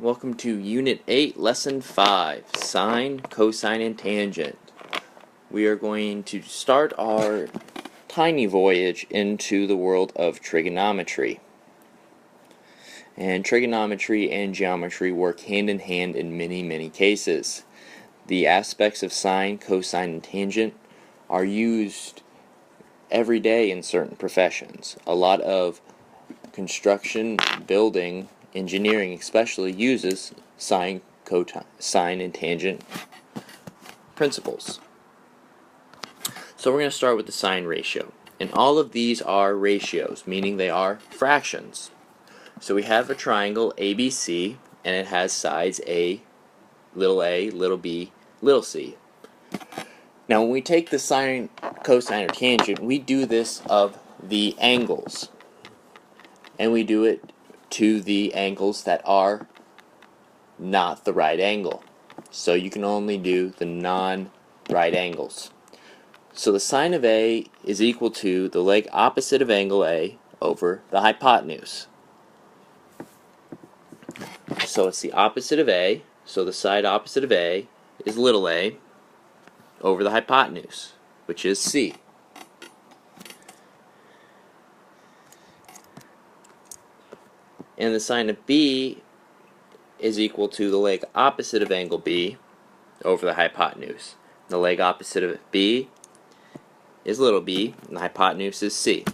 Welcome to Unit 8, Lesson 5, Sine, Cosine, and Tangent. We are going to start our tiny voyage into the world of trigonometry. And trigonometry and geometry work hand in hand in many cases. The aspects of sine, cosine, and tangent are used every day in certain professions. A lot of construction, building, engineering especially uses sine, cosine, and tangent principles. So we're going to start with the sine ratio. And all of these are ratios, meaning they are fractions. So we have a triangle ABC, and it has sides a, little b, little c. Now when we take the sine, cosine, or tangent, we do this of the angles. And we do it to the angles that are not the right angle. So you can only do the non-right angles. So the sine of A is equal to the leg opposite of angle A over the hypotenuse. So it's the opposite of A, so the side opposite of A is little a over the hypotenuse, which is C. And the sine of B is equal to the leg opposite of angle B over the hypotenuse. The leg opposite of B is little b, and the hypotenuse is C.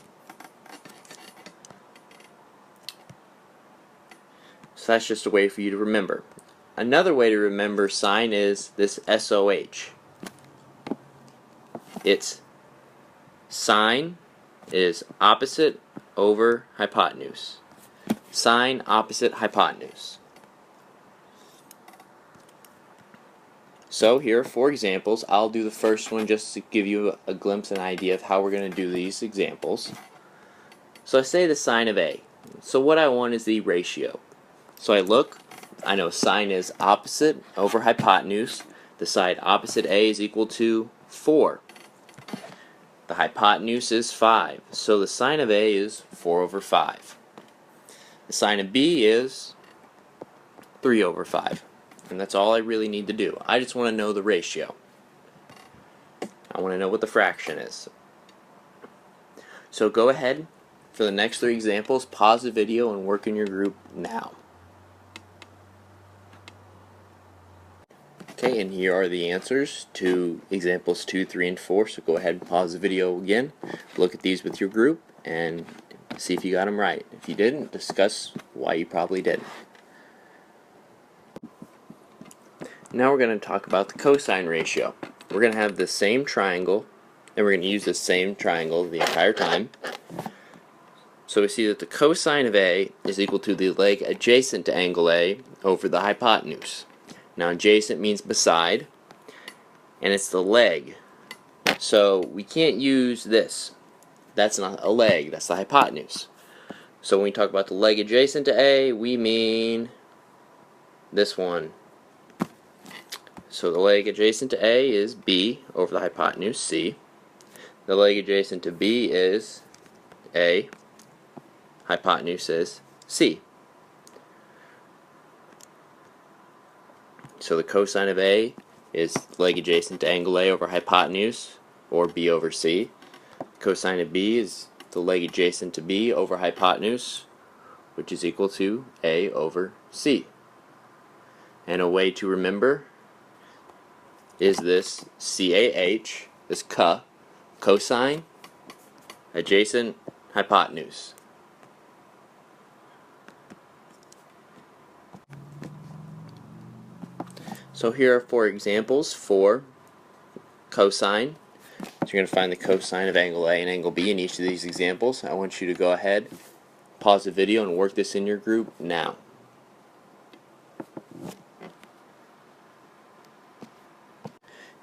So that's just a way for you to remember. Another way to remember sine is this SOH. It's sine is opposite over hypotenuse. Sine opposite hypotenuse. So here are 4 examples. I'll do the first one just to give you a glimpse and idea of how we're going to do these examples. So I say the sine of A. So what I want is the ratio. So I look, I know sine is opposite over hypotenuse. The side opposite A is equal to 4. The hypotenuse is 5. So the sine of A is 4 over 5. The sine of B is 3 over 5. And that's all I really need to do. I just want to know the ratio. I want to know what the fraction is. So go ahead for the next 3 examples, pause the video and work in your group now. Okay, and here are the answers to examples 2, 3, and 4. So go ahead and pause the video again, look at these with your group, and see if you got them right. If you didn't, discuss why you probably didn't. Now we're going to talk about the cosine ratio. We're going to have the same triangle, and we're going to use the same triangle the entire time. So we see that the cosine of A is equal to the leg adjacent to angle A over the hypotenuse. Now adjacent means beside, and it's the leg. So we can't use this. That's not a leg, that's the hypotenuse. So when we talk about the leg adjacent to A, we mean this one. So the leg adjacent to A is B over the hypotenuse, C. The leg adjacent to B is A, hypotenuse is C. So the cosine of A is leg adjacent to angle A over hypotenuse, or B over C. Cosine of B is the leg adjacent to B over hypotenuse, which is equal to A over C. And a way to remember is this CAH, this cosine, adjacent, hypotenuse. So here are 4 examples for cosine. So you're going to find the cosine of angle A and angle B in each of these examples. I want you to go ahead, pause the video, and work this in your group now.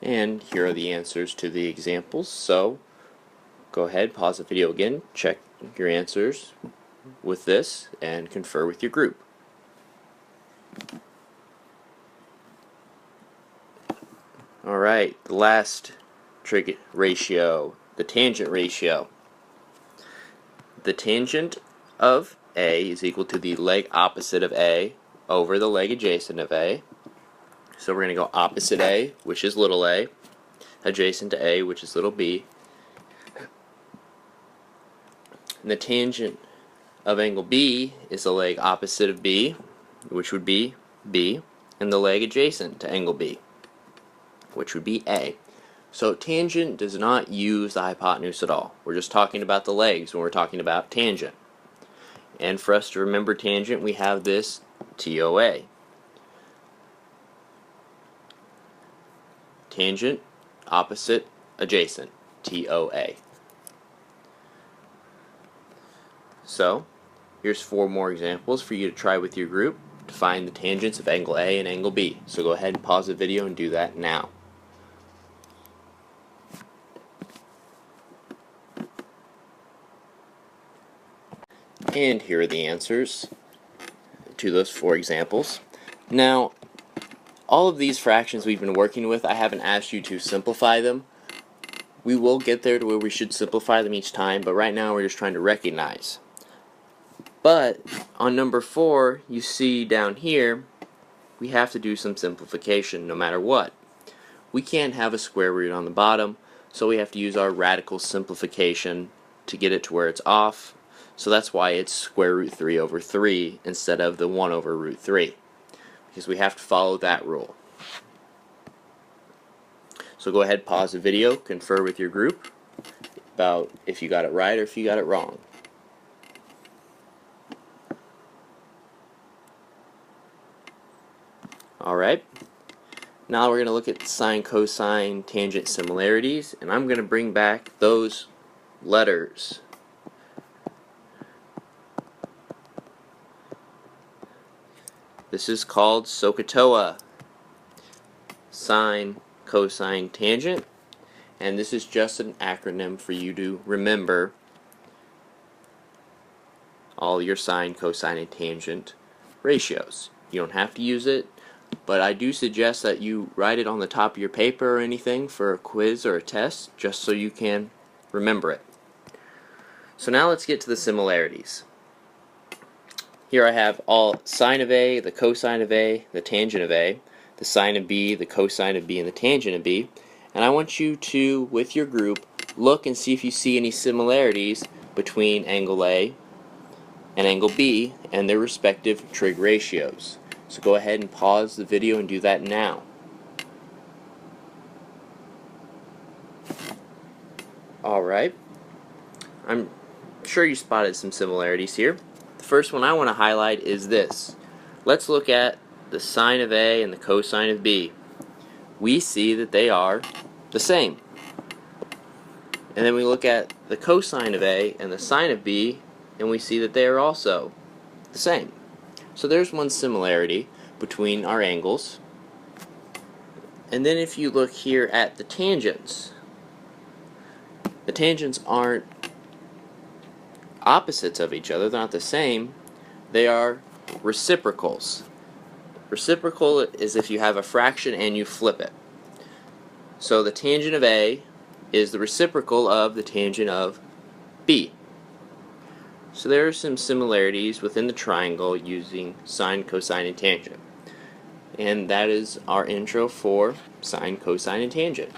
And here are the answers to the examples. So go ahead, pause the video again, check your answers with this, and confer with your group. Alright, the last trig ratio, the tangent ratio. The tangent of A is equal to the leg opposite of A over the leg adjacent of A. So we're going to go opposite A, which is little a, adjacent to A, which is little b. And the tangent of angle B is the leg opposite of B, which would be B, and the leg adjacent to angle B, which would be A. So tangent does not use the hypotenuse at all. We're just talking about the legs when we're talking about tangent. And for us to remember tangent, we have this TOA. Tangent, opposite, adjacent, TOA. So, here's 4 more examples for you to try with your group to find the tangents of angle A and angle B. So go ahead and pause the video and do that now. And here are the answers to those 4 examples. Now, all of these fractions we've been working with, I haven't asked you to simplify them. We will get there to where we should simplify them each time, but right now we're just trying to recognize. But on number 4, you see down here, we have to do some simplification no matter what. We can't have a square root on the bottom, so we have to use our radical simplification to get it to where it's off. So that's why it's square root 3 over 3 instead of the 1 over root 3. Because we have to follow that rule. So go ahead, pause the video, confer with your group about if you got it right or if you got it wrong. Alright, now we're going to look at sine, cosine, tangent similarities, and I'm going to bring back those letters. This is called SOHCAHTOA, sine, cosine, tangent, and this is just an acronym for you to remember all your sine, cosine, and tangent ratios. You don't have to use it, but I do suggest that you write it on the top of your paper or anything for a quiz or a test, just so you can remember it. So now let's get to the similarities. Here I have all sine of A, the cosine of A, the tangent of A, the sine of B, the cosine of B, and the tangent of B. And I want you to, with your group, look and see if you see any similarities between angle A and angle B and their respective trig ratios. So go ahead and pause the video and do that now. Alright, I'm sure you spotted some similarities here. The first one I want to highlight is this. Let's look at the sine of A and the cosine of B. We see that they are the same. And then we look at the cosine of A and the sine of B, and we see that they are also the same. So there's one similarity between our angles. And then if you look here at the tangents aren't opposites of each other, they're not the same, they are reciprocals. Reciprocal is if you have a fraction and you flip it. So the tangent of A is the reciprocal of the tangent of B. So there are some similarities within the triangle using sine, cosine, and tangent. And that is our intro for sine, cosine, and tangent.